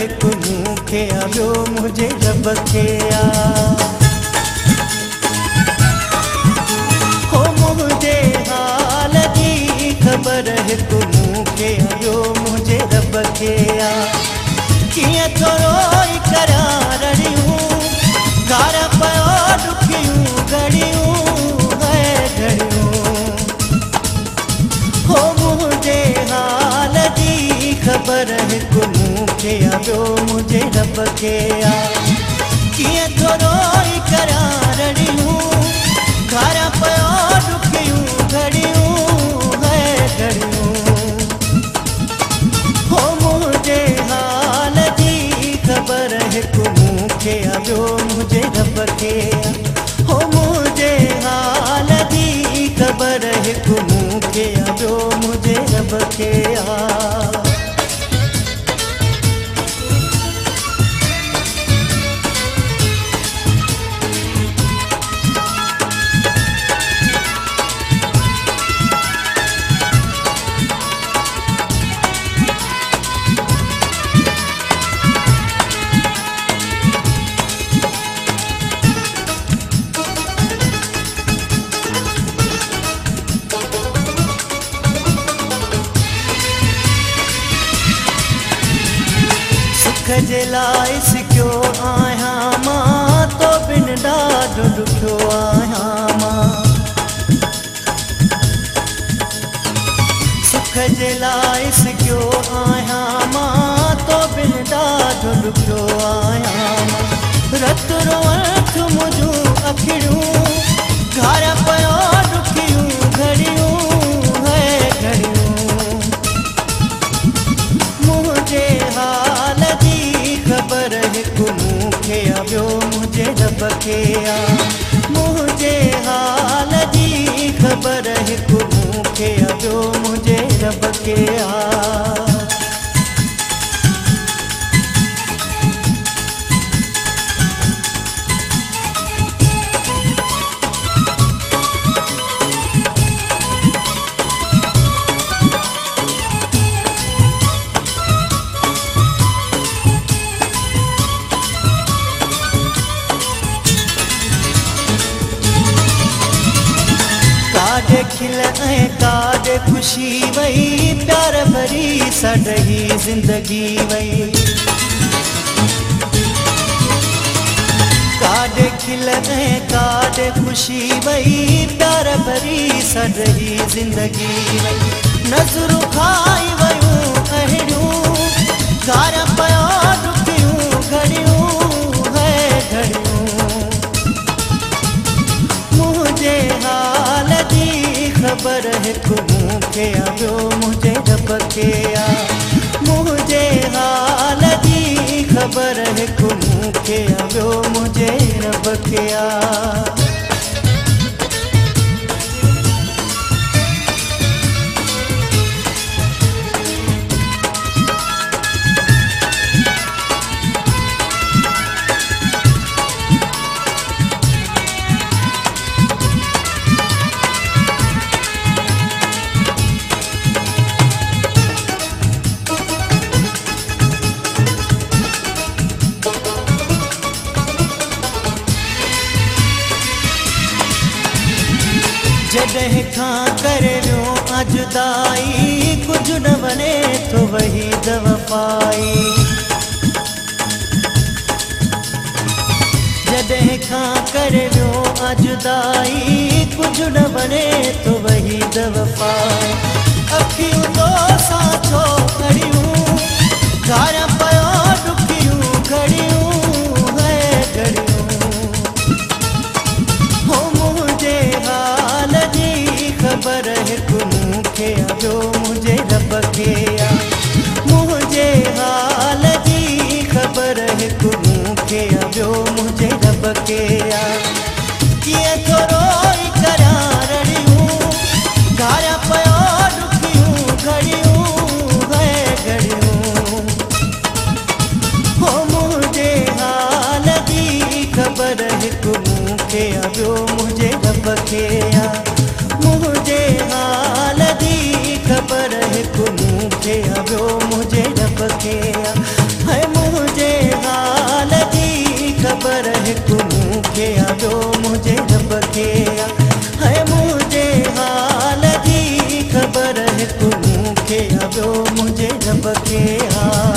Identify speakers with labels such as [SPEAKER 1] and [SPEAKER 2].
[SPEAKER 1] हिकु मूंखे ॿियो मुंहिंजे रब खे आ। हो मुंहिंजे हाल जी ख़बर हिकु मूंखे ॿियो मुंहिंजे रब खे आ। कीअं थोरो ई करार रड़ियूं गार पियो ॾुखियूं घड़ियूं है घड़ियूं। हो मुंहिंजे हाल जी ख़बर हिकु मूंखे ॿियो मुंहिंजे रब खे आ। कीअं थोरो ई करार रड़ियूं गार पियो ॾुखियूं घड़ियूं है घड़ियूं। हो मुंहिंजे हाल जी ख़बर हिकु मूंखे ॿियो मुंहिंजे रब खे आ। हो मुंहिंजे हाल जी ख़बर हिकु मूंखे ॿियो मुंहिंजे रब खे आ। सुख जे लाइ सिकियो आहियां मां तो बिन ॾाढो ॾुखियो आहियां मां। सुख जे लाइ सिकियो आहियां मां तो बिन ॾाढो ॾुखियो आहियां मां। रत रोअण थियूं मुंहिंजूं अखियूं घर पियो ॾुखियूं घड़ियूं है घड़ियूं। मुंहिंजे हाल जी ख़बर हिकु मूंखे ॿियो मुंहिंजे रब खे आ। मुंहिंजे हाल जी ख़बर हिकु मूंखे ॿियो मुंहिंजे रब खे आ। काॾे खिल ऐं काॾे ख़ुशी वई प्यार भरी सॾही ज़िंदगी वई। काॾे खिल ऐं काॾे ख़ुशी वई प्यार भरी सॾही ज़िंदगी वई। नज़रूं खाई वयूं अहिड़ियूं गार पियो ॾुखियूं घड़ियूं है घड़ियूं। मुंहिंजे हाल जी ख़बर हिकु मूंखे ॿियो मुंहिंजे रब खे आ। मुंहिंजे हाल जी ख़बर हिकु मूंखे ॿियो मुंहिंजे रब खे आ। जॾहिं खां करे वियो जुदाई कुझु न वञे थो वही दवफ़ाई। जॾहिं खां करे वियो जुदाई कुझु न वञे थो वही दवफ़ाई। अखियूं तो सां छो कड़ियूं गार पियो ॾुखियूं घड़ियूं है घड़ियूं। हो मुंहिंजे हाल जी ख़बर हिकु मूंखे ॿियो मुंहिंजे रब खे आ। मुंहिंजे हाल जी ख़बर हिकु मूंखे ॿियो मुंहिंजे रब खे आ। कीअं थोरो ई करार रड़ियूं गार पियो ॾुखियूं घड़ियूं है घड़ियूं। हो मुंहिंजे हाल जी ख़बर हिकु मूंखे ॿियो मुंहिंजे रब खे आ। मुंहिंजे हाल जी ख़बर हिकु मूंखे ॿियो मुंहिंजे रब खे आ। मूंखे आयो मुंहिंजे रब खे आ।